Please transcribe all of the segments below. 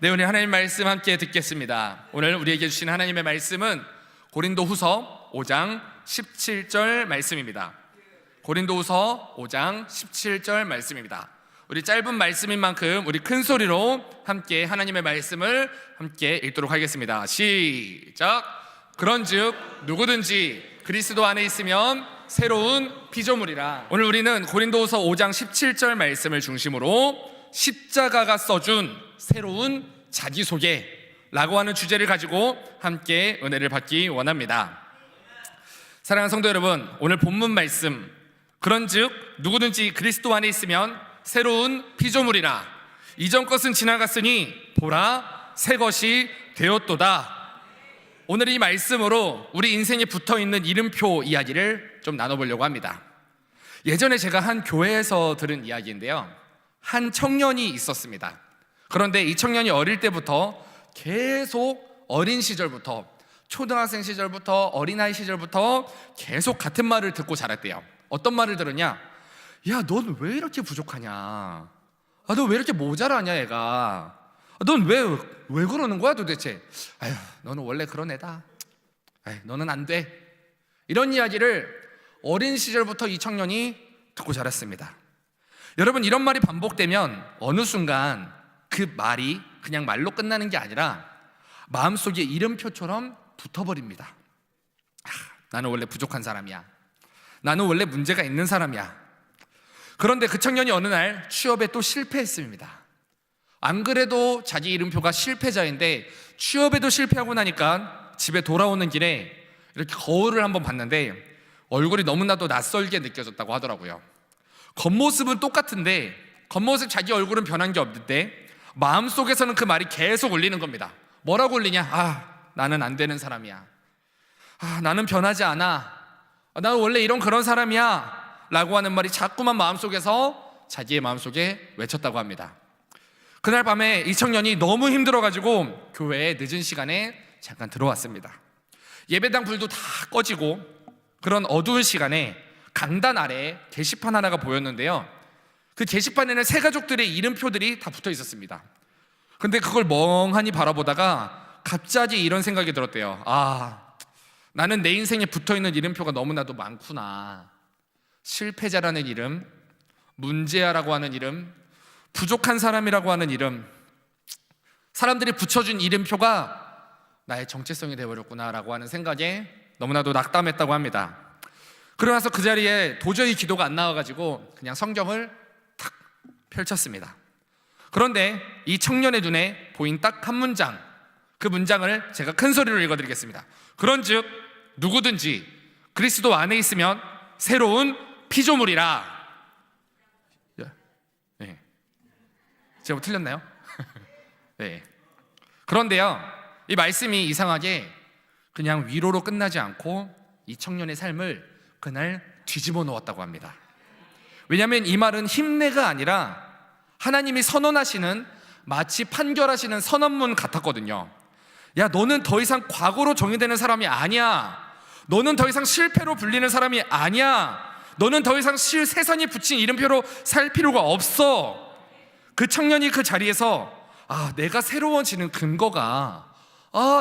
네, 오늘 하나님 말씀 함께 듣겠습니다. 오늘 우리에게 주신 하나님의 말씀은 고린도후서 5장 17절 말씀입니다. 고린도후서 5장 17절 말씀입니다. 우리 짧은 말씀인 만큼 우리 큰 소리로 함께 하나님의 말씀을 함께 읽도록 하겠습니다. 시작. 그런즉 누구든지 그리스도 안에 있으면 새로운 피조물이라. 오늘 우리는 고린도후서 5장 17절 말씀을 중심으로 십자가가 써준 새로운 자기소개라고 하는 주제를 가지고 함께 은혜를 받기 원합니다. 사랑하는 성도 여러분, 오늘 본문 말씀, 그런즉 누구든지 그리스도 안에 있으면 새로운 피조물이라. 이전 것은 지나갔으니 보라 새 것이 되었도다. 오늘 이 말씀으로 우리 인생에 붙어있는 이름표 이야기를 좀 나눠보려고 합니다. 예전에 제가 한 교회에서 들은 이야기인데요, 한 청년이 있었습니다. 그런데 이 청년이 어릴 때부터 계속 어린 시절부터, 초등학생 시절부터, 어린아이 시절부터 계속 같은 말을 듣고 자랐대요. 어떤 말을 들었냐? 야, 넌 왜 이렇게 부족하냐? 너 왜 이렇게 모자라냐 얘가? 넌 왜 그러는 거야 도대체? 아휴, 너는 원래 그런 애다. 아휴, 너는 안 돼. 이런 이야기를 어린 시절부터 이 청년이 듣고 자랐습니다. 여러분, 이런 말이 반복되면 어느 순간 그 말이 그냥 말로 끝나는 게 아니라 마음속에 이름표처럼 붙어버립니다. 나는 원래 부족한 사람이야. 나는 원래 문제가 있는 사람이야. 그런데 그 청년이 어느 날 취업에 또 실패했습니다. 안 그래도 자기 이름표가 실패자인데 취업에도 실패하고 나니까 집에 돌아오는 길에 이렇게 거울을 한번 봤는데 얼굴이 너무나도 낯설게 느껴졌다고 하더라고요. 겉모습은 똑같은데, 겉모습 자기 얼굴은 변한 게 없는데 마음속에서는 그 말이 계속 울리는 겁니다. 뭐라고 울리냐? 나는 안 되는 사람이야. 나는 변하지 않아. 나는 원래 이런 그런 사람이야 라고 하는 말이 자꾸만 마음속에서 자기의 마음속에 외쳤다고 합니다. 그날 밤에 이 청년이 너무 힘들어가지고 교회에 늦은 시간에 잠깐 들어왔습니다. 예배당 불도 다 꺼지고 그런 어두운 시간에 강단 아래에 게시판 하나가 보였는데요, 그 게시판에는 세 가족들의 이름표들이 다 붙어 있었습니다. 근데 그걸 멍하니 바라보다가 갑자기 이런 생각이 들었대요. 나는 내 인생에 붙어있는 이름표가 너무나도 많구나. 실패자라는 이름, 문제아라고 하는 이름, 부족한 사람이라고 하는 이름, 사람들이 붙여준 이름표가 나의 정체성이 되어버렸구나 라고 하는 생각에 너무나도 낙담했다고 합니다. 그러고 나서 그 자리에 도저히 기도가 안 나와가지고 그냥 성경을 탁 펼쳤습니다. 그런데 이 청년의 눈에 보인 딱 한 문장, 그 문장을 제가 큰 소리로 읽어드리겠습니다. 그런즉 누구든지 그리스도 안에 있으면 새로운 피조물이라. 네. 제가 뭐 틀렸나요? 네. 그런데요, 이 말씀이 이상하게 그냥 위로로 끝나지 않고 이 청년의 삶을 그날 뒤집어 놓았다고 합니다. 왜냐하면 이 말은 힘내가 아니라 하나님이 선언하시는, 마치 판결하시는 선언문 같았거든요. 야, 너는 더 이상 과거로 정의되는 사람이 아니야. 너는 더 이상 실패로 불리는 사람이 아니야. 너는 더 이상 세상이 붙인 이름표로 살 필요가 없어. 그 청년이 그 자리에서 내가 새로워지는 근거가,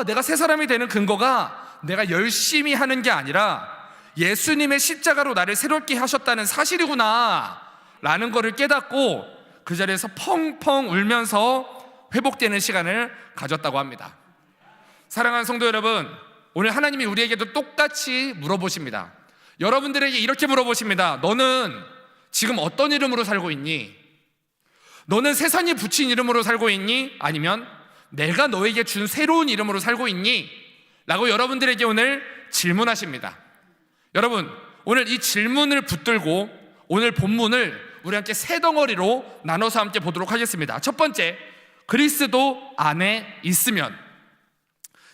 내가 새 사람이 되는 근거가 내가 열심히 하는 게 아니라 예수님의 십자가로 나를 새롭게 하셨다는 사실이구나 라는 거를 깨닫고 그 자리에서 펑펑 울면서 회복되는 시간을 가졌다고 합니다. 사랑하는 성도 여러분, 오늘 하나님이 우리에게도 똑같이 물어보십니다. 여러분들에게 이렇게 물어보십니다. 너는 지금 어떤 이름으로 살고 있니? 너는 세상이 붙인 이름으로 살고 있니? 아니면 내가 너에게 준 새로운 이름으로 살고 있니? 라고 여러분들에게 오늘 질문하십니다. 여러분, 오늘 이 질문을 붙들고 오늘 본문을 우리 함께 세 덩어리로 나눠서 함께 보도록 하겠습니다. 첫 번째, 그리스도 안에 있으면.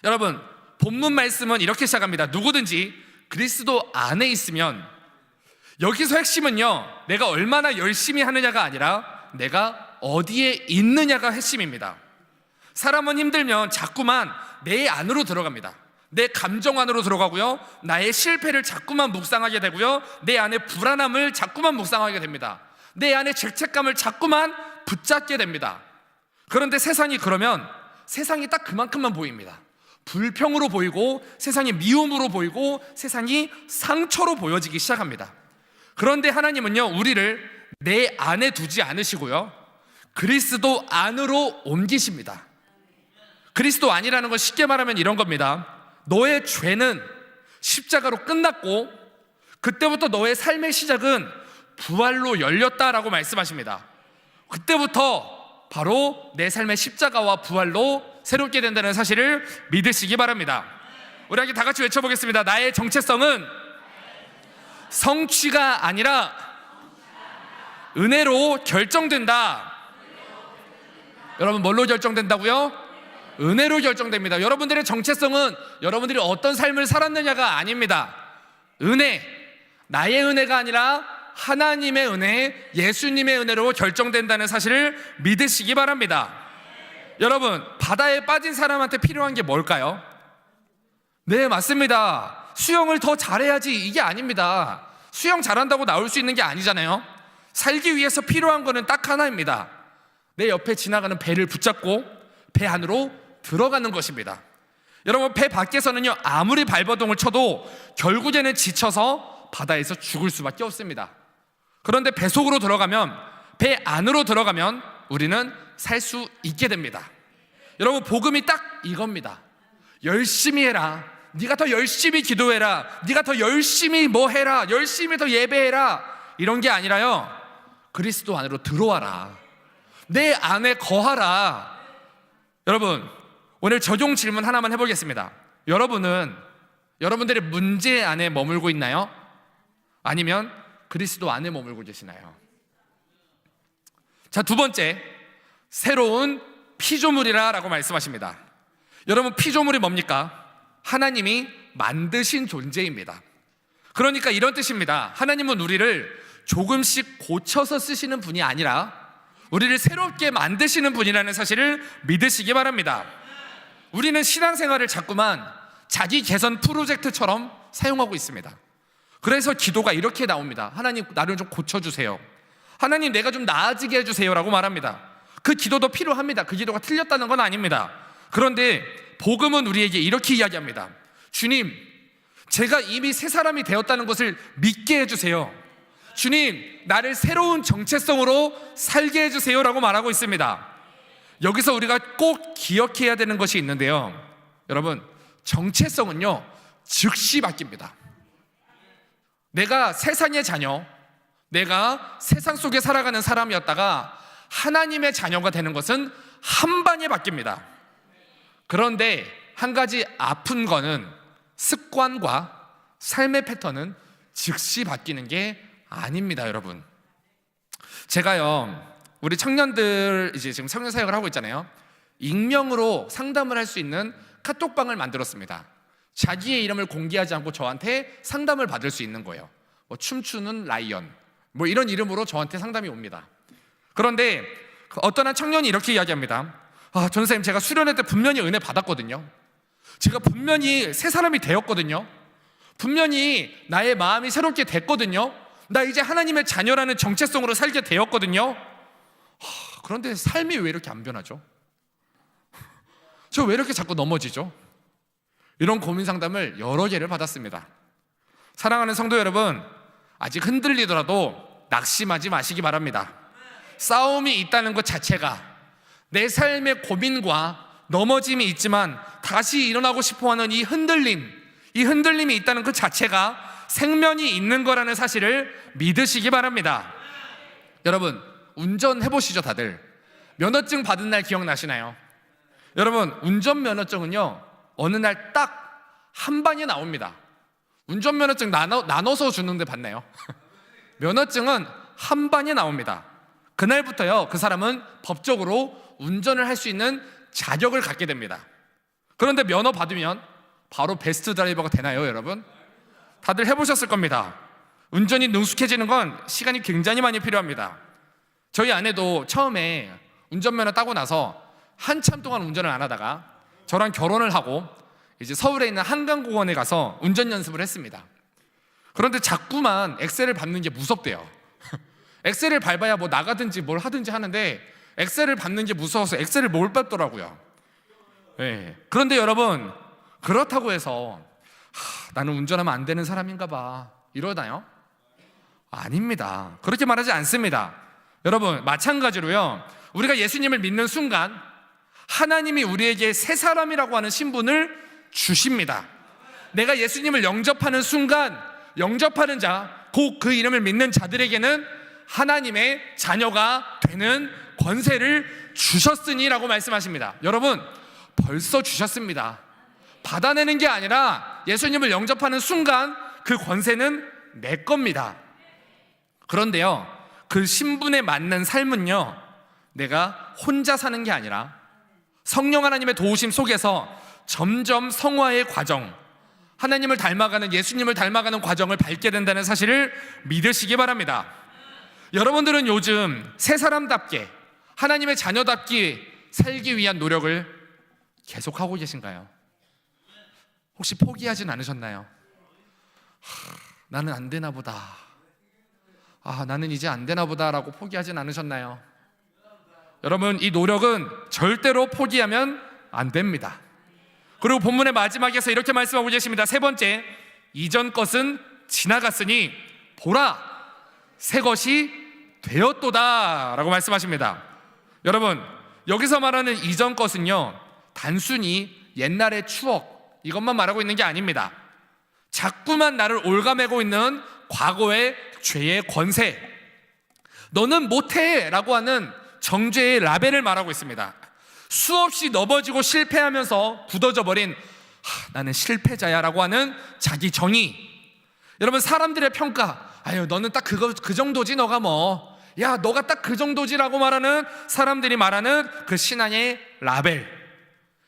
여러분, 본문 말씀은 이렇게 시작합니다. 누구든지 그리스도 안에 있으면. 여기서 핵심은요, 내가 얼마나 열심히 하느냐가 아니라 내가 어디에 있느냐가 핵심입니다. 사람은 힘들면 자꾸만 내 안으로 들어갑니다. 내 감정 안으로 들어가고요, 나의 실패를 자꾸만 묵상하게 되고요, 내 안에 불안함을 자꾸만 묵상하게 됩니다. 내 안에 죄책감을 자꾸만 붙잡게 됩니다. 그런데 세상이 그러면 세상이 딱 그만큼만 보입니다. 불평으로 보이고 세상이 미움으로 보이고 세상이 상처로 보여지기 시작합니다. 그런데 하나님은요, 우리를 내 안에 두지 않으시고요, 그리스도 안으로 옮기십니다. 그리스도 안이라는 건 쉽게 말하면 이런 겁니다. 너의 죄는 십자가로 끝났고 그때부터 너의 삶의 시작은 부활로 열렸다라고 말씀하십니다. 그때부터 바로 내 삶의 십자가와 부활로 새롭게 된다는 사실을 믿으시기 바랍니다. 우리 함께 다 같이 외쳐보겠습니다. 나의 정체성은 성취가 아니라 은혜로 결정된다. 여러분, 뭘로 결정된다고요? 은혜로 결정됩니다. 여러분들의 정체성은 여러분들이 어떤 삶을 살았느냐가 아닙니다. 은혜, 나의 은혜가 아니라 하나님의 은혜, 예수님의 은혜로 결정된다는 사실을 믿으시기 바랍니다. 여러분, 바다에 빠진 사람한테 필요한 게 뭘까요? 네, 맞습니다. 수영을 더 잘해야지, 이게 아닙니다. 수영 잘한다고 나올 수 있는 게 아니잖아요. 살기 위해서 필요한 거는 딱 하나입니다. 내 옆에 지나가는 배를 붙잡고 배 안으로 들어가는 것입니다. 여러분, 배 밖에서는요, 아무리 발버둥을 쳐도 결국에는 지쳐서 바다에서 죽을 수밖에 없습니다. 그런데 배 속으로 들어가면, 배 안으로 들어가면 우리는 살 수 있게 됩니다. 여러분, 복음이 딱 이겁니다. 열심히 해라, 네가 더 열심히 기도해라, 네가 더 열심히 뭐 해라, 열심히 더 예배해라, 이런 게 아니라요, 그리스도 안으로 들어와라, 내 안에 거하라. 여러분, 오늘 적용 질문 하나만 해보겠습니다. 여러분은 여러분들의 문제 안에 머물고 있나요? 아니면 그리스도 안에 머물고 계시나요? 자, 두 번째, 새로운 피조물이라 라고 말씀하십니다. 여러분, 피조물이 뭡니까? 하나님이 만드신 존재입니다. 그러니까 이런 뜻입니다. 하나님은 우리를 조금씩 고쳐서 쓰시는 분이 아니라 우리를 새롭게 만드시는 분이라는 사실을 믿으시기 바랍니다. 우리는 신앙생활을 자꾸만 자기 개선 프로젝트처럼 사용하고 있습니다. 그래서 기도가 이렇게 나옵니다. 하나님, 나를 좀 고쳐주세요. 하나님, 내가 좀 나아지게 해주세요 라고 말합니다. 그 기도도 필요합니다. 그 기도가 틀렸다는 건 아닙니다. 그런데 복음은 우리에게 이렇게 이야기합니다. 주님, 제가 이미 새 사람이 되었다는 것을 믿게 해주세요. 주님, 나를 새로운 정체성으로 살게 해주세요 라고 말하고 있습니다. 여기서 우리가 꼭 기억해야 되는 것이 있는데요, 여러분, 정체성은요, 즉시 바뀝니다. 내가 세상의 자녀, 내가 세상 속에 살아가는 사람이었다가 하나님의 자녀가 되는 것은 한방에 바뀝니다. 그런데 한 가지 아픈 거는 습관과 삶의 패턴은 즉시 바뀌는 게 아닙니다. 여러분, 제가요, 우리 청년들 이제 지금 청년 사역을 하고 있잖아요. 익명으로 상담을 할 수 있는 카톡방을 만들었습니다. 자기의 이름을 공개하지 않고 저한테 상담을 받을 수 있는 거예요. 뭐 춤추는 라이언, 뭐 이런 이름으로 저한테 상담이 옵니다. 그런데 어떤 한 청년이 이렇게 이야기합니다. 전사님, 제가 수련회 때 분명히 은혜 받았거든요. 제가 분명히 새 사람이 되었거든요. 분명히 나의 마음이 새롭게 됐거든요. 나 이제 하나님의 자녀라는 정체성으로 살게 되었거든요. 그런데 삶이 왜 이렇게 안 변하죠? 저 왜 이렇게 자꾸 넘어지죠? 이런 고민 상담을 여러 개를 받았습니다. 사랑하는 성도 여러분, 아직 흔들리더라도 낙심하지 마시기 바랍니다. 싸움이 있다는 것 자체가, 내 삶의 고민과 넘어짐이 있지만 다시 일어나고 싶어하는 이 흔들림이 있다는 것 자체가 생명이 있는 거라는 사실을 믿으시기 바랍니다. 여러분, 운전해보시죠. 다들 면허증 받은 날 기억나시나요? 여러분, 운전면허증은요, 어느 날 딱 한 방에 나옵니다. 운전면허증 나눠서 주는데 봤나요? 면허증은 한 방에 나옵니다. 그날부터요, 그 사람은 법적으로 운전을 할 수 있는 자격을 갖게 됩니다. 그런데 면허 받으면 바로 베스트 드라이버가 되나요, 여러분? 다들 해보셨을 겁니다. 운전이 능숙해지는 건 시간이 굉장히 많이 필요합니다. 저희 아내도 처음에 운전면허 따고 나서 한참 동안 운전을 안 하다가 저랑 결혼을 하고 이제 서울에 있는 한강공원에 가서 운전 연습을 했습니다. 그런데 자꾸만 엑셀을 밟는 게 무섭대요. 엑셀을 밟아야 뭐 나가든지 뭘 하든지 하는데 엑셀을 밟는 게 무서워서 엑셀을 못 밟더라고요. 네. 그런데 여러분, 그렇다고 해서 나는 운전하면 안 되는 사람인가 봐 이러나요? 아닙니다. 그렇게 말하지 않습니다. 여러분, 마찬가지로요, 우리가 예수님을 믿는 순간 하나님이 우리에게 새 사람이라고 하는 신분을 주십니다. 내가 예수님을 영접하는 순간 영접하는 자, 곧 그 이름을 믿는 자들에게는 하나님의 자녀가 되는 권세를 주셨으니라고 말씀하십니다. 여러분, 벌써 주셨습니다. 받아내는 게 아니라 예수님을 영접하는 순간 그 권세는 내 겁니다. 그런데요, 그 신분에 맞는 삶은요, 내가 혼자 사는 게 아니라 성령 하나님의 도우심 속에서 점점 성화의 과정, 하나님을 닮아가는, 예수님을 닮아가는 과정을 밟게 된다는 사실을 믿으시기 바랍니다. 여러분들은 요즘 새 사람답게 하나님의 자녀답게 살기 위한 노력을 계속하고 계신가요? 혹시 포기하진 않으셨나요? 나는 안 되나 보다, 나는 이제 안 되나 보다 라고 포기하진 않으셨나요? 여러분, 이 노력은 절대로 포기하면 안 됩니다. 그리고 본문의 마지막에서 이렇게 말씀하고 계십니다. 세 번째, 이전 것은 지나갔으니 보라, 새 것이 되었도다 라고 말씀하십니다. 여러분, 여기서 말하는 이전 것은요, 단순히 옛날의 추억, 이것만 말하고 있는 게 아닙니다. 자꾸만 나를 올가매고 있는 과거의 죄의 권세, 너는 못해 라고 하는 정죄의 라벨을 말하고 있습니다. 수없이 넘어지고 실패하면서 굳어져 버린 나는 실패자야 라고 하는 자기 정의. 여러분, 사람들의 평가, 너는 딱 그 정도지, 너가 뭐, 야 너가 딱 그 정도지 라고 말하는 사람들이 말하는 그 신앙의 라벨,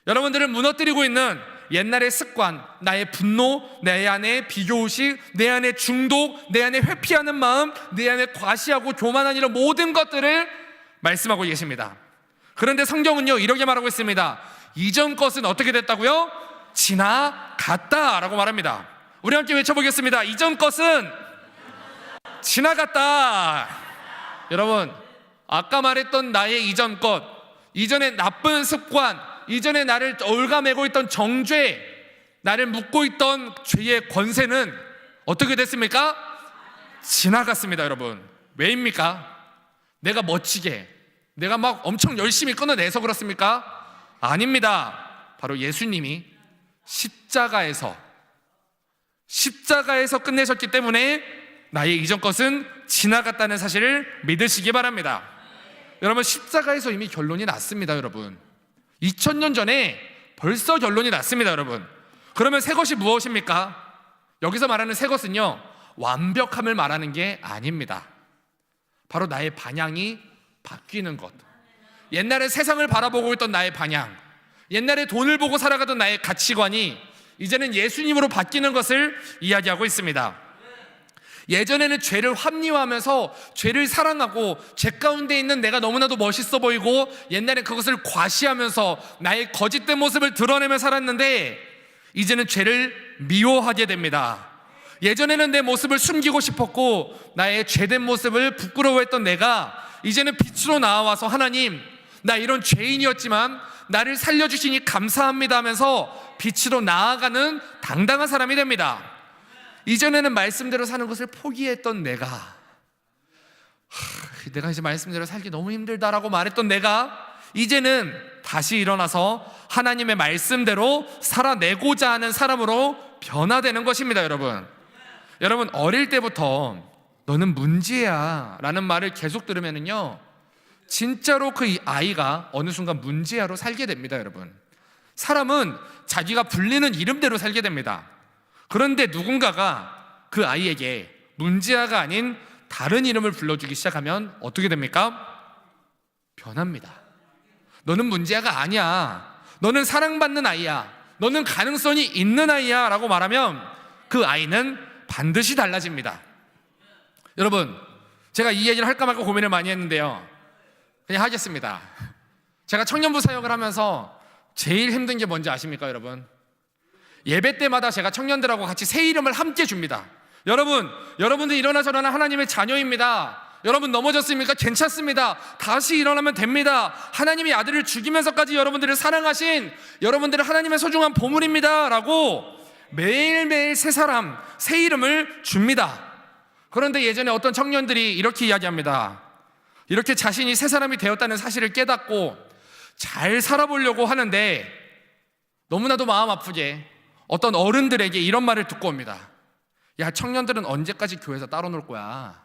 여러분들을 무너뜨리고 있는 옛날의 습관, 나의 분노, 내 안에 비교의식, 내 안에 중독, 내 안에 회피하는 마음, 내 안에 과시하고 교만한 이런 모든 것들을 말씀하고 계십니다. 그런데 성경은요, 이렇게 말하고 있습니다. 이전 것은 어떻게 됐다고요? 지나갔다 라고 말합니다. 우리 함께 외쳐보겠습니다. 이전 것은 지나갔다. 여러분, 아까 말했던 나의 이전 것, 이전의 나쁜 습관, 이전에 나를 올가매고 있던 정죄, 나를 묶고 있던 죄의 권세는 어떻게 됐습니까? 지나갔습니다. 여러분, 왜입니까? 내가 멋지게, 내가 막 엄청 열심히 끊어내서 그렇습니까? 아닙니다. 바로 예수님이 십자가에서 끝내셨기 때문에 나의 이전 것은 지나갔다는 사실을 믿으시기 바랍니다. 여러분, 십자가에서 이미 결론이 났습니다. 여러분, 2000년 전에 벌써 결론이 났습니다. 여러분, 그러면 새 것이 무엇입니까? 여기서 말하는 새 것은요, 완벽함을 말하는 게 아닙니다. 바로 나의 방향이 바뀌는 것. 옛날에 세상을 바라보고 있던 나의 방향, 옛날에 돈을 보고 살아가던 나의 가치관이 이제는 예수님으로 바뀌는 것을 이야기하고 있습니다. 예전에는 죄를 합리화하면서 죄를 사랑하고 죄 가운데 있는 내가 너무나도 멋있어 보이고 옛날에 그것을 과시하면서 나의 거짓된 모습을 드러내며 살았는데 이제는 죄를 미워하게 됩니다. 예전에는 내 모습을 숨기고 싶었고 나의 죄된 모습을 부끄러워했던 내가 이제는 빛으로 나와서 하나님, 나 이런 죄인이었지만 나를 살려주시니 감사합니다 하면서 빛으로 나아가는 당당한 사람이 됩니다. 이전에는 말씀대로 사는 것을 포기했던 내가 이제 말씀대로 살기 너무 힘들다라고 말했던 내가 이제는 다시 일어나서 하나님의 말씀대로 살아내고자 하는 사람으로 변화되는 것입니다. 여러분, 어릴 때부터 너는 문제야 라는 말을 계속 들으면은요, 진짜로 그 아이가 어느 순간 문제야로 살게 됩니다. 여러분, 사람은 자기가 불리는 이름대로 살게 됩니다. 그런데 누군가가 그 아이에게 문제아가 아닌 다른 이름을 불러주기 시작하면 어떻게 됩니까? 변합니다. 너는 문제아가 아니야, 너는 사랑받는 아이야, 너는 가능성이 있는 아이야 라고 말하면 그 아이는 반드시 달라집니다. 여러분, 제가 이 얘기를 할까 말까 고민을 많이 했는데요, 그냥 하겠습니다. 제가 청년부 사역을 하면서 제일 힘든 게 뭔지 아십니까? 예배 때마다 제가 청년들하고 같이 새 이름을 함께 줍니다. 여러분들 일어나 저러나 하나님의 자녀입니다. 여러분 넘어졌습니까? 괜찮습니다. 다시 일어나면 됩니다. 하나님이 아들을 죽이면서까지 여러분들을 사랑하신 여러분들은 하나님의 소중한 보물입니다 라고 매일매일 새 사람, 새 이름을 줍니다. 그런데 예전에 어떤 청년들이 이렇게 이야기합니다. 이렇게 자신이 새 사람이 되었다는 사실을 깨닫고 잘 살아보려고 하는데 너무나도 마음 아프게 어떤 어른들에게 이런 말을 듣고 옵니다. 야, 청년들은 언제까지 교회에서 따로 놀 거야?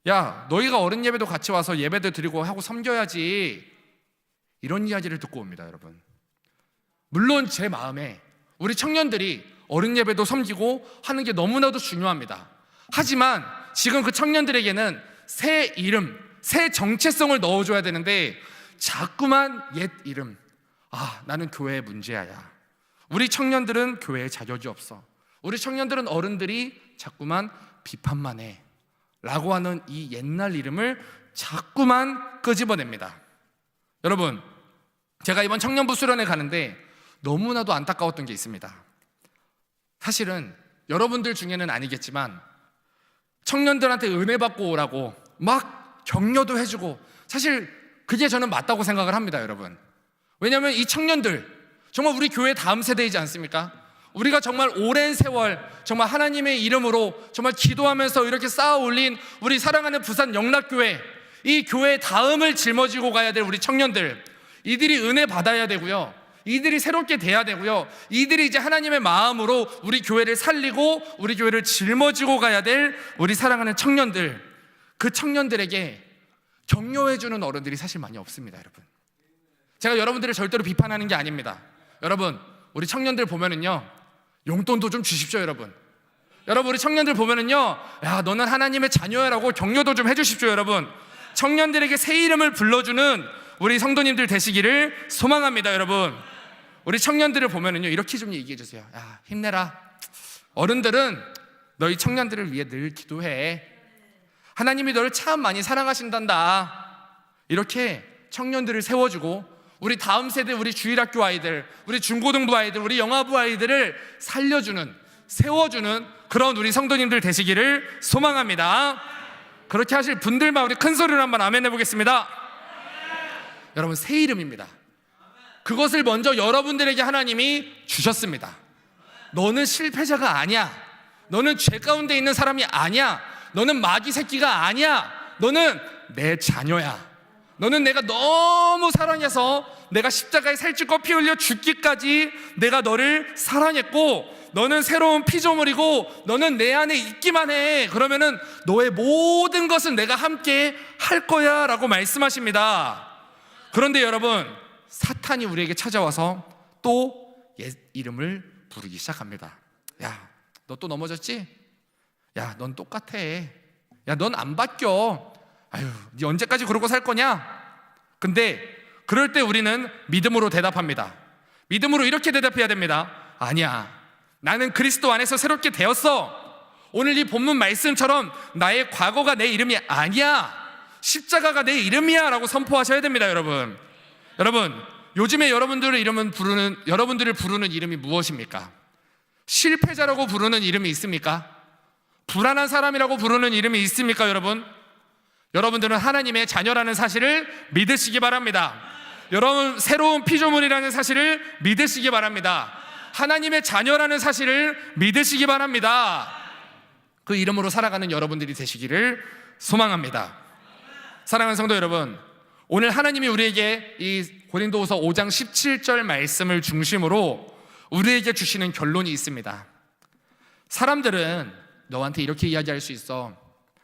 야, 너희가 어른 예배도 같이 와서 예배도 드리고 하고 섬겨야지. 이런 이야기를 듣고 옵니다, 여러분. 물론 제 마음에 우리 청년들이 어른 예배도 섬기고 하는 게 너무나도 중요합니다. 하지만 지금 그 청년들에게는 새 이름, 새 정체성을 넣어줘야 되는데 자꾸만 옛 이름, 나는 교회의 문제야. 우리 청년들은 교회에 자격이 없어. 우리 청년들은 어른들이 자꾸만 비판만 해 라고 하는 이 옛날 이름을 자꾸만 끄집어냅니다. 여러분, 제가 이번 청년부 수련회 가는데 너무나도 안타까웠던 게 있습니다. 사실은 여러분들 중에는 아니겠지만 청년들한테 은혜 받고 오라고 막 격려도 해주고, 사실 그게 저는 맞다고 생각을 합니다, 여러분. 왜냐하면 이 청년들 정말 우리 교회 다음 세대이지 않습니까? 우리가 정말 오랜 세월 정말 하나님의 이름으로 정말 기도하면서 이렇게 쌓아 올린 우리 사랑하는 부산 영락교회, 이 교회 다음을 짊어지고 가야 될 우리 청년들, 이들이 은혜 받아야 되고요, 이들이 새롭게 돼야 되고요, 이들이 이제 하나님의 마음으로 우리 교회를 살리고 우리 교회를 짊어지고 가야 될 우리 사랑하는 청년들, 그 청년들에게 격려해주는 어른들이 사실 많이 없습니다, 여러분. 제가 여러분들을 절대로 비판하는 게 아닙니다. 여러분, 우리 청년들 보면은요, 용돈도 좀 주십시오, 여러분. 여러분, 우리 청년들 보면은요, 야, 너는 하나님의 자녀야라고 격려도 좀 해주십시오, 여러분. 청년들에게 새 이름을 불러주는 우리 성도님들 되시기를 소망합니다, 여러분. 우리 청년들을 보면은요, 이렇게 좀 얘기해 주세요. 야, 힘내라. 어른들은 너희 청년들을 위해 늘 기도해. 하나님이 너를 참 많이 사랑하신단다. 이렇게 청년들을 세워주고, 우리 다음 세대, 우리 주일학교 아이들, 우리 중고등부 아이들, 우리 영아부 아이들을 살려주는, 세워주는 그런 우리 성도님들 되시기를 소망합니다. 그렇게 하실 분들만 우리 큰 소리로 한번 아멘 해보겠습니다. 여러분, 새 이름입니다. 그것을 먼저 여러분들에게 하나님이 주셨습니다. 너는 실패자가 아니야. 너는 죄 가운데 있는 사람이 아니야. 너는 마귀 새끼가 아니야. 너는 내 자녀야. 너는 내가 너무 사랑해서 내가 십자가에 살찌고 피 흘려 죽기까지 내가 너를 사랑했고, 너는 새로운 피조물이고 너는 내 안에 있기만 해. 그러면은 너의 모든 것은 내가 함께 할 거야 라고 말씀하십니다. 그런데 여러분, 사탄이 우리에게 찾아와서 또 옛 이름을 부르기 시작합니다. 야, 너 또 넘어졌지? 야, 넌 똑같아. 야, 넌 안 바뀌어. 아유, 네 언제까지 그러고 살 거냐? 근데 그럴 때 우리는 믿음으로 대답합니다. 믿음으로 이렇게 대답해야 됩니다. 아니야, 나는 그리스도 안에서 새롭게 되었어. 오늘 이 본문 말씀처럼 나의 과거가 내 이름이 아니야. 십자가가 내 이름이야 라고 선포하셔야 됩니다, 여러분. 여러분, 요즘에 여러분들을 부르는 이름이 무엇입니까? 실패자라고 부르는 이름이 있습니까? 불안한 사람이라고 부르는 이름이 있습니까, 여러분? 여러분들은 하나님의 자녀라는 사실을 믿으시기 바랍니다. 여러분, 새로운 피조물이라는 사실을 믿으시기 바랍니다. 하나님의 자녀라는 사실을 믿으시기 바랍니다. 그 이름으로 살아가는 여러분들이 되시기를 소망합니다. 사랑하는 성도 여러분, 오늘 하나님이 우리에게 이 고린도후서 5장 17절 말씀을 중심으로 우리에게 주시는 결론이 있습니다. 사람들은 너한테 이렇게 이야기할 수 있어.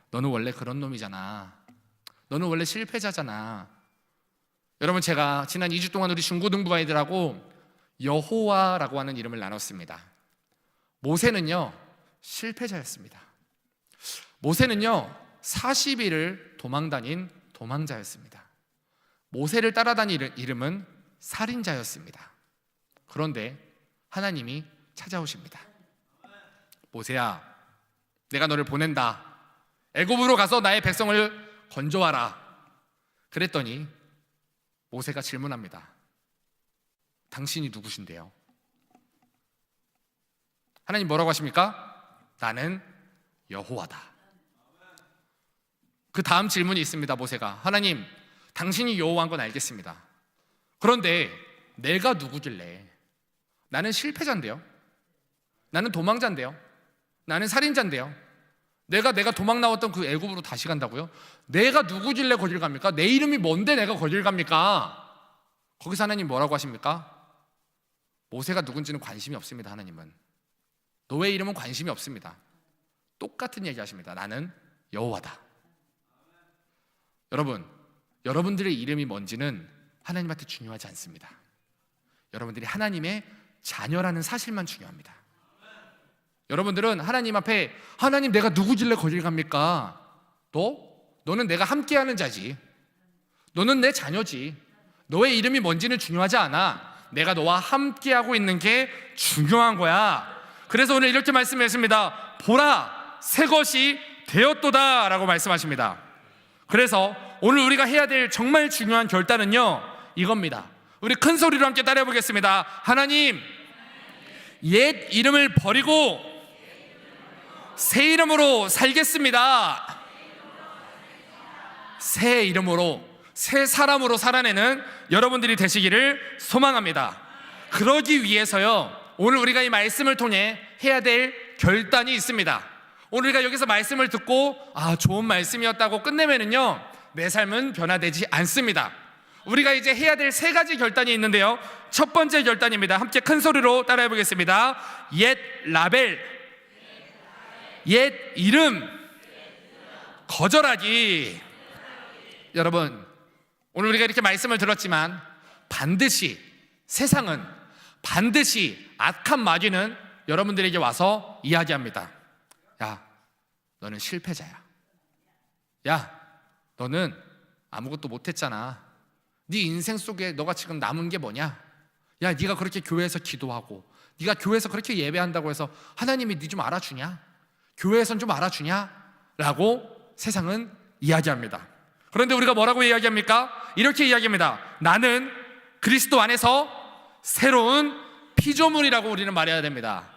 너는 원래 그런 놈이잖아. 너는 원래 실패자잖아. 여러분, 제가 지난 2주 동안 우리 중고등부 아이들하고 여호와라고 하는 이름을 나눴습니다. 모세는요, 실패자였습니다. 모세는요, 40일을 도망다닌 도망자였습니다. 모세를 따라다니는 이름은 살인자였습니다. 그런데 하나님이 찾아오십니다. 모세야, 내가 너를 보낸다. 애굽으로 가서 나의 백성을 건져와라. 그랬더니 모세가 질문합니다. 당신이 누구신데요? 하나님 뭐라고 하십니까? 나는 여호와다. 그 다음 질문이 있습니다. 모세가 하나님, 당신이 여호와인 건 알겠습니다. 그런데 내가 누구길래? 나는 실패자인데요, 나는 도망자인데요, 나는 살인자인데요, 내가 도망 나왔던 그 애굽으로 다시 간다고요? 내가 누구길래 거길 갑니까? 내 이름이 뭔데 내가 거길 갑니까? 거기서 하나님 뭐라고 하십니까? 모세가 누군지는 관심이 없습니다. 하나님은 너의 이름은 관심이 없습니다. 똑같은 얘기 하십니다. 나는 여호와다. 여러분, 여러분들의 이름이 뭔지는 하나님한테 중요하지 않습니다. 여러분들이 하나님의 자녀라는 사실만 중요합니다. 여러분들은 하나님 앞에 하나님, 내가 누구길래 거길 갑니까? 너는 내가 함께하는 자지, 너는 내 자녀지, 너의 이름이 뭔지는 중요하지 않아. 내가 너와 함께하고 있는 게 중요한 거야. 그래서 오늘 이렇게 말씀했습니다. 보라, 새 것이 되었도다 라고 말씀하십니다. 그래서 오늘 우리가 해야 될 정말 중요한 결단은요, 이겁니다. 우리 큰 소리로 함께 따라해 보겠습니다. 하나님, 옛 이름을 버리고 새 이름으로 살겠습니다. 새 이름으로, 새 사람으로 살아내는 여러분들이 되시기를 소망합니다. 그러기 위해서요, 오늘 우리가 이 말씀을 통해 해야 될 결단이 있습니다. 오늘 우리가 여기서 말씀을 듣고 좋은 말씀이었다고 끝내면은요, 내 삶은 변화되지 않습니다. 우리가 이제 해야 될 세 가지 결단이 있는데요, 첫 번째 결단입니다. 함께 큰 소리로 따라해 보겠습니다. 옛 라벨, 옛 이름 거절하기. 여러분, 오늘 우리가 이렇게 말씀을 들었지만 반드시 세상은, 반드시 악한 마귀는 여러분들에게 와서 이야기합니다. 야, 너는 실패자야. 야, 너는 아무것도 못했잖아. 네 인생 속에 너가 지금 남은 게 뭐냐? 야, 네가 그렇게 교회에서 기도하고, 네가 교회에서 그렇게 예배한다고 해서 하나님이 네 좀 알아주냐? 교회에선 좀 알아주냐? 라고 세상은 이야기합니다. 그런데 우리가 뭐라고 이야기합니까? 이렇게 이야기합니다. 나는 그리스도 안에서 새로운 피조물이라고 우리는 말해야 됩니다.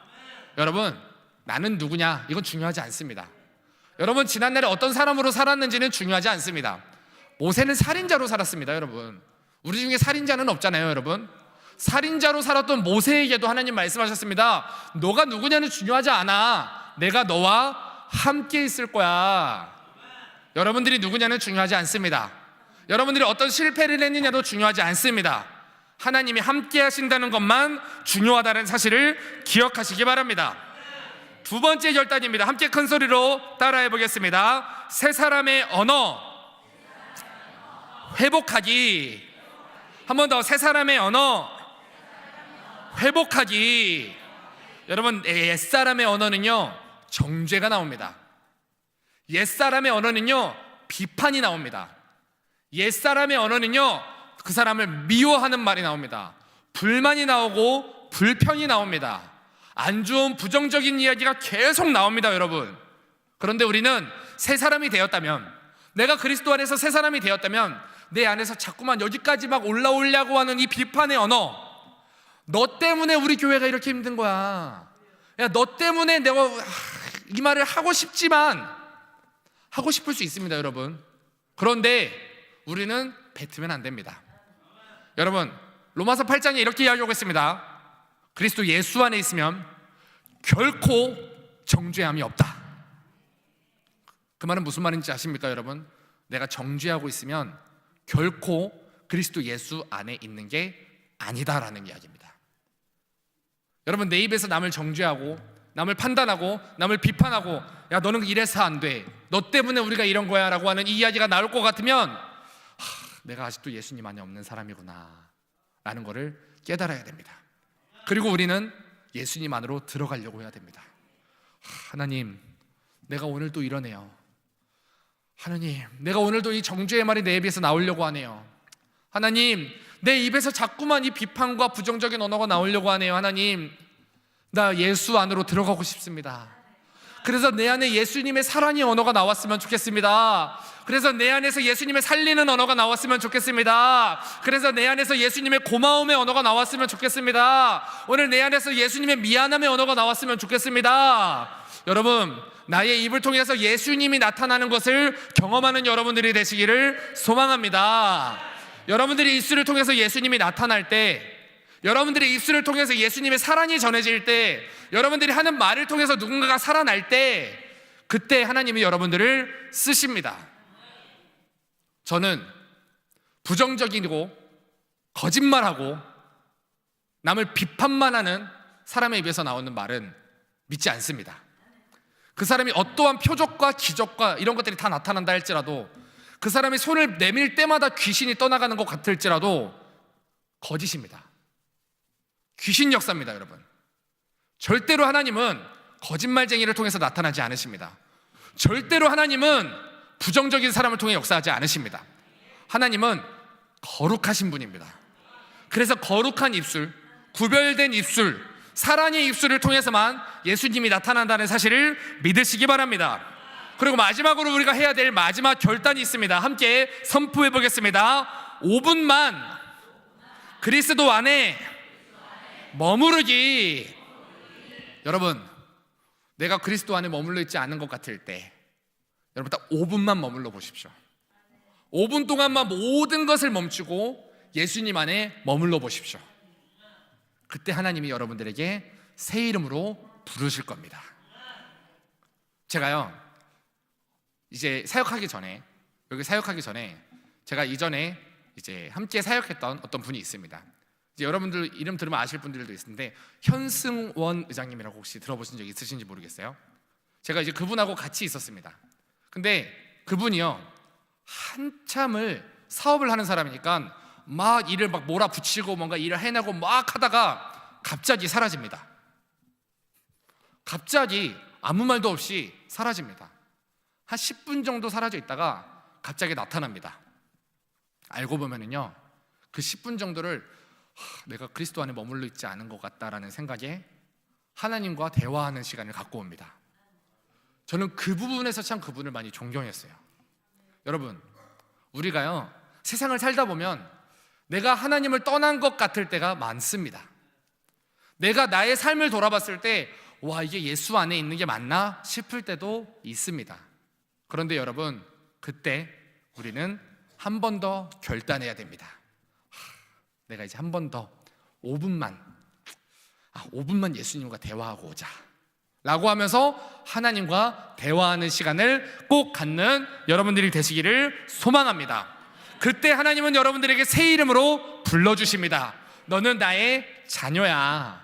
여러분, 나는 누구냐? 이건 중요하지 않습니다. 여러분, 지난날에 어떤 사람으로 살았는지는 중요하지 않습니다. 모세는 살인자로 살았습니다. 여러분, 우리 중에 살인자는 없잖아요. 여러분, 살인자로 살았던 모세에게도 하나님 말씀하셨습니다. 너가 누구냐는 중요하지 않아. 내가 너와 함께 있을 거야. 여러분들이 누구냐는 중요하지 않습니다. 여러분들이 어떤 실패를 했느냐도 중요하지 않습니다. 하나님이 함께 하신다는 것만 중요하다는 사실을 기억하시기 바랍니다. 두 번째 결단입니다. 함께 큰 소리로 따라해 보겠습니다. 새 사람의 언어 회복하기. 한 번 더, 새 사람의 언어 회복하기. 여러분, 옛사람의 언어는요, 정죄가 나옵니다. 옛사람의 언어는요, 비판이 나옵니다. 옛사람의 언어는요, 그 사람을 미워하는 말이 나옵니다. 불만이 나오고 불평이 나옵니다. 안 좋은 부정적인 이야기가 계속 나옵니다. 여러분, 그런데 우리는 새 사람이 되었다면, 내가 그리스도 안에서 새 사람이 되었다면, 내 안에서 자꾸만 여기까지 막 올라오려고 하는 이 비판의 언어, 너 때문에 우리 교회가 이렇게 힘든 거야, 야, 너 때문에 내가 이 말을 하고 싶지만 하고 싶을 수 있습니다. 여러분, 그런데 우리는 뱉으면 안 됩니다. 여러분, 로마서 8장에 이렇게 이야기하고 있습니다. 그리스도 예수 안에 있으면 결코 정죄함이 없다. 그 말은 무슨 말인지 아십니까? 여러분, 내가 정죄하고 있으면 결코 그리스도 예수 안에 있는 게 아니다라는 이야기입니다. 여러분, 내 입에서 남을 정죄하고, 남을 판단하고, 남을 비판하고, 야, 너는 이래서 안 돼, 너 때문에 우리가 이런 거야 라고 하는 이 이야기가 나올 것 같으면 내가 아직도 예수님 안에 없는 사람이구나 라는 거를 깨달아야 됩니다. 그리고 우리는 예수님 안으로 들어가려고 해야 됩니다. 하나님, 내가 오늘도 이러네요. 하나님, 내가 오늘도 이 정죄의 말이 내 입에서 나오려고 하네요. 하나님, 내 입에서 자꾸만 이 비판과 부정적인 언어가 나오려고 하네요. 하나님, 나 예수 안으로 들어가고 싶습니다. 그래서 내 안에 예수님의 사랑의 언어가 나왔으면 좋겠습니다. 그래서 내 안에서 예수님의 살리는 언어가 나왔으면 좋겠습니다. 그래서 내 안에서 예수님의 고마움의 언어가 나왔으면 좋겠습니다. 오늘 내 안에서 예수님의 미안함의 언어가 나왔으면 좋겠습니다. 여러분, 나의 입을 통해서 예수님이 나타나는 것을 경험하는 여러분들이 되시기를 소망합니다. 여러분들이 입술을 통해서 예수님이 나타날 때, 여러분들의 입술을 통해서 예수님의 사랑이 전해질 때, 여러분들이 하는 말을 통해서 누군가가 살아날 때, 그때 하나님이 여러분들을 쓰십니다. 저는 부정적이고 거짓말하고 남을 비판만 하는 사람의 입에서 나오는 말은 믿지 않습니다. 그 사람이 어떠한 표적과 기적과 이런 것들이 다 나타난다 할지라도, 그 사람이 손을 내밀 때마다 귀신이 떠나가는 것 같을지라도 거짓입니다. 귀신 역사입니다, 여러분. 절대로 하나님은 거짓말쟁이를 통해서 나타나지 않으십니다. 절대로 하나님은 부정적인 사람을 통해 역사하지 않으십니다. 하나님은 거룩하신 분입니다. 그래서 거룩한 입술, 구별된 입술, 사랑의 입술을 통해서만 예수님이 나타난다는 사실을 믿으시기 바랍니다. 그리고 마지막으로 우리가 해야 될 마지막 결단이 있습니다. 함께 선포해 보겠습니다. 5분만 그리스도 안에 머무르기. 여러분, 내가 그리스도 안에 머물러 있지 않은 것 같을 때 여러분 딱 5분만 머물러 보십시오. 5분 동안만 모든 것을 멈추고 예수님 안에 머물러 보십시오. 그때 하나님이 여러분들에게 새 이름으로 부르실 겁니다. 제가요, 이제 사역하기 전에, 여기 사역하기 전에 제가 이전에 이제 함께 사역했던 어떤 분이 있습니다. 이제 여러분들 이름 들으면 아실 분들도 있는데, 현승원 의장님이라고 혹시 들어보신 적 있으신지 모르겠어요. 제가 이제 그분하고 같이 있었습니다. 근데 그분이요, 한참을 사업을 하는 사람이니까 막 일을 막 몰아붙이고 뭔가 일을 해내고 막 하다가 갑자기 사라집니다. 갑자기 아무 말도 없이 사라집니다. 한 10분 정도 사라져 있다가 갑자기 나타납니다. 알고 보면은요, 그 10분 정도를 내가 그리스도 안에 머물러 있지 않은 것 같다라는 생각에 하나님과 대화하는 시간을 갖고 옵니다. 저는 그 부분에서 참 그분을 많이 존경했어요. 여러분, 우리가요, 세상을 살다 보면 내가 하나님을 떠난 것 같을 때가 많습니다. 내가 나의 삶을 돌아봤을 때, 와, 이게 예수 안에 있는 게 맞나 싶을 때도 있습니다. 그런데 여러분, 그때 우리는 한 번 더 결단해야 됩니다. 내가 이제 한 번 더 5분만 예수님과 대화하고 오자 라고 하면서 하나님과 대화하는 시간을 꼭 갖는 여러분들이 되시기를 소망합니다. 그때 하나님은 여러분들에게 새 이름으로 불러주십니다. 너는 나의 자녀야.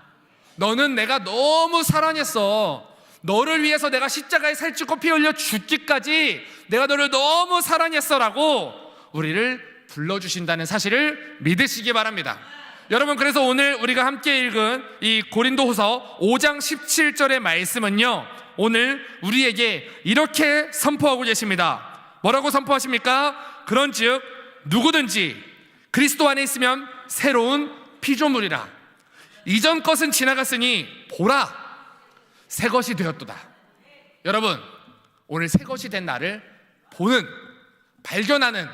너는 내가 너무 사랑했어. 너를 위해서 내가 십자가에 살찌고 피 흘려 죽기까지 내가 너를 너무 사랑했어 라고 우리를 불러주신다는 사실을 믿으시기 바랍니다. 여러분, 그래서 오늘 우리가 함께 읽은 이 고린도후서 5장 17절의 말씀은요, 오늘 우리에게 이렇게 선포하고 계십니다. 뭐라고 선포하십니까? 그런즉 누구든지 그리스도 안에 있으면 새로운 피조물이라. 이전 것은 지나갔으니 보라, 새 것이 되었도다. 여러분, 오늘 새 것이 된 나를 보는, 발견하는,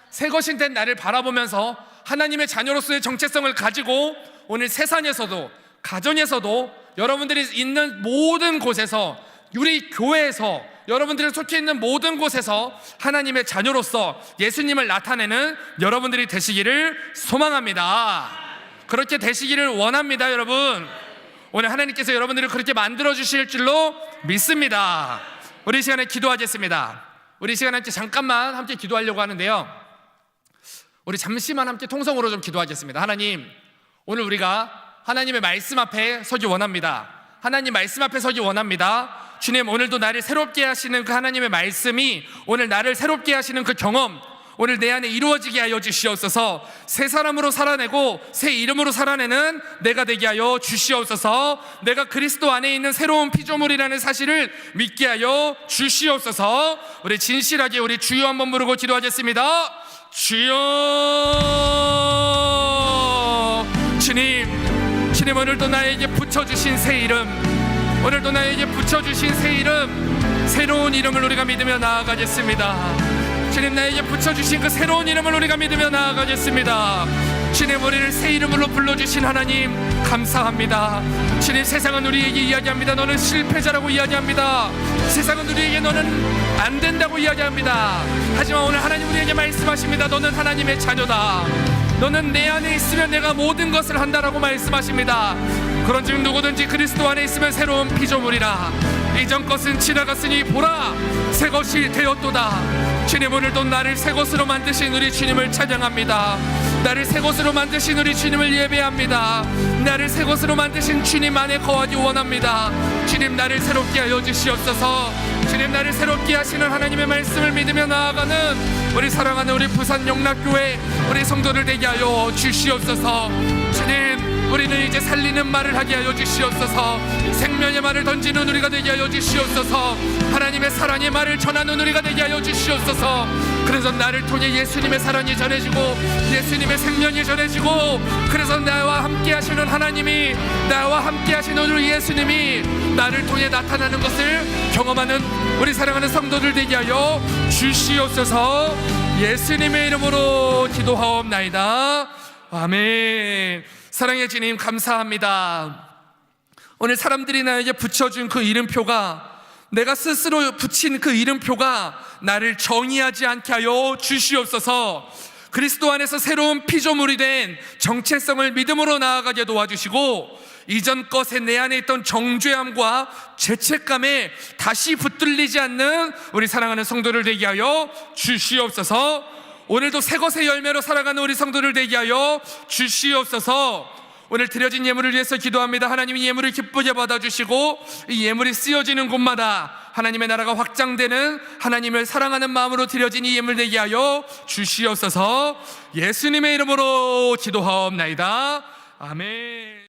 새 것이 된 나를 바라보면서 하나님의 자녀로서의 정체성을 가지고 오늘 세상에서도, 가정에서도, 여러분들이 있는 모든 곳에서, 우리 교회에서, 여러분들이 속해 있는 모든 곳에서 하나님의 자녀로서 예수님을 나타내는 여러분들이 되시기를 소망합니다. 그렇게 되시기를 원합니다. 여러분, 오늘 하나님께서 여러분들을 그렇게 만들어 주실 줄로 믿습니다. 우리 이 시간에 기도하겠습니다. 우리 이 시간에 함께 잠깐만 함께 기도하려고 하는데요, 우리 잠시만 함께 통성으로 좀 기도하겠습니다. 하나님, 오늘 우리가 하나님의 말씀 앞에 서기 원합니다. 하나님 말씀 앞에 서기 원합니다. 주님, 오늘도 나를 새롭게 하시는 그 하나님의 말씀이 오늘 나를 새롭게 하시는 그 경험, 오늘 내 안에 이루어지게 하여 주시옵소서. 새 사람으로 살아내고 새 이름으로 살아내는 내가 되게 하여 주시옵소서. 내가 그리스도 안에 있는 새로운 피조물이라는 사실을 믿게 하여 주시옵소서. 우리 진실하게 우리 주여 한번 부르고 기도하겠습니다. 주여. 주님 오늘도 나에게 붙여주신 새 이름, 오늘도 나에게 붙여주신 새 이름, 새로운 이름을 우리가 믿으며 나아가겠습니다. 주님, 나에게 붙여주신 그 새로운 이름을 우리가 믿으며 나아가겠습니다. 주님, 우리를 새 이름으로 불러주신 하나님 감사합니다. 주님, 세상은 우리에게 이야기합니다. 너는 실패자라고 이야기합니다. 세상은 우리에게 너는 안 된다고 이야기합니다. 하지만 오늘 하나님 우리에게 말씀하십니다. 너는 하나님의 자녀다. 너는 내 안에 있으면 내가 모든 것을 한다라고 말씀하십니다. 그런즉 누구든지 그리스도 안에 있으면 새로운 피조물이라. 이전 것은 지나갔으니 보라, 새 것이 되었도다. 주님, 오늘도 나를 새 것으로 만드신 우리 주님을 찬양합니다. 나를 새 것으로 만드신 우리 주님을 예배합니다. 나를 새 것으로 만드신 주님 안에 거하기 원합니다. 주님, 나를 새롭게 하여 주시옵소서. 주님, 나를 새롭게 하시는 하나님의 말씀을 믿으며 나아가는 우리 사랑하는 우리 부산 영락교회 우리 성도들 되게 하여 주시옵소서. 주님, 우리는 이제 살리는 말을 하게 하여 주시옵소서. 생명의 말을 던지는 우리가 되게 하여 주시옵소서. 하나님의 사랑의 말을 전하는 우리가 되게 하여 주시옵소서. 그래서 나를 통해 예수님의 사랑이 전해지고 예수님의 생명이 전해지고, 그래서 나와 함께 하시는 하나님이, 나와 함께 하시는 우리 예수님이 나를 통해 나타나는 것을 경험하는 우리 사랑하는 성도들 되게 하여 주시옵소서. 예수님의 이름으로 기도하옵나이다. 아멘. 사랑의 주님, 감사합니다. 오늘 사람들이 나에게 붙여준 그 이름표가, 내가 스스로 붙인 그 이름표가 나를 정의하지 않게 하여 주시옵소서. 그리스도 안에서 새로운 피조물이 된 정체성을 믿음으로 나아가게 도와주시고, 이전 것에 내 안에 있던 정죄함과 죄책감에 다시 붙들리지 않는 우리 사랑하는 성도를 되게 하여 주시옵소서. 오늘도 새 것의 열매로 살아가는 우리 성도를 되게 하여 주시옵소서. 오늘 드려진 예물을 위해서 기도합니다. 하나님이 예물을 기쁘게 받아주시고 이 예물이 쓰여지는 곳마다 하나님의 나라가 확장되는, 하나님을 사랑하는 마음으로 드려진 이 예물 되게 하여 주시옵소서. 예수님의 이름으로 기도하옵나이다. 아멘.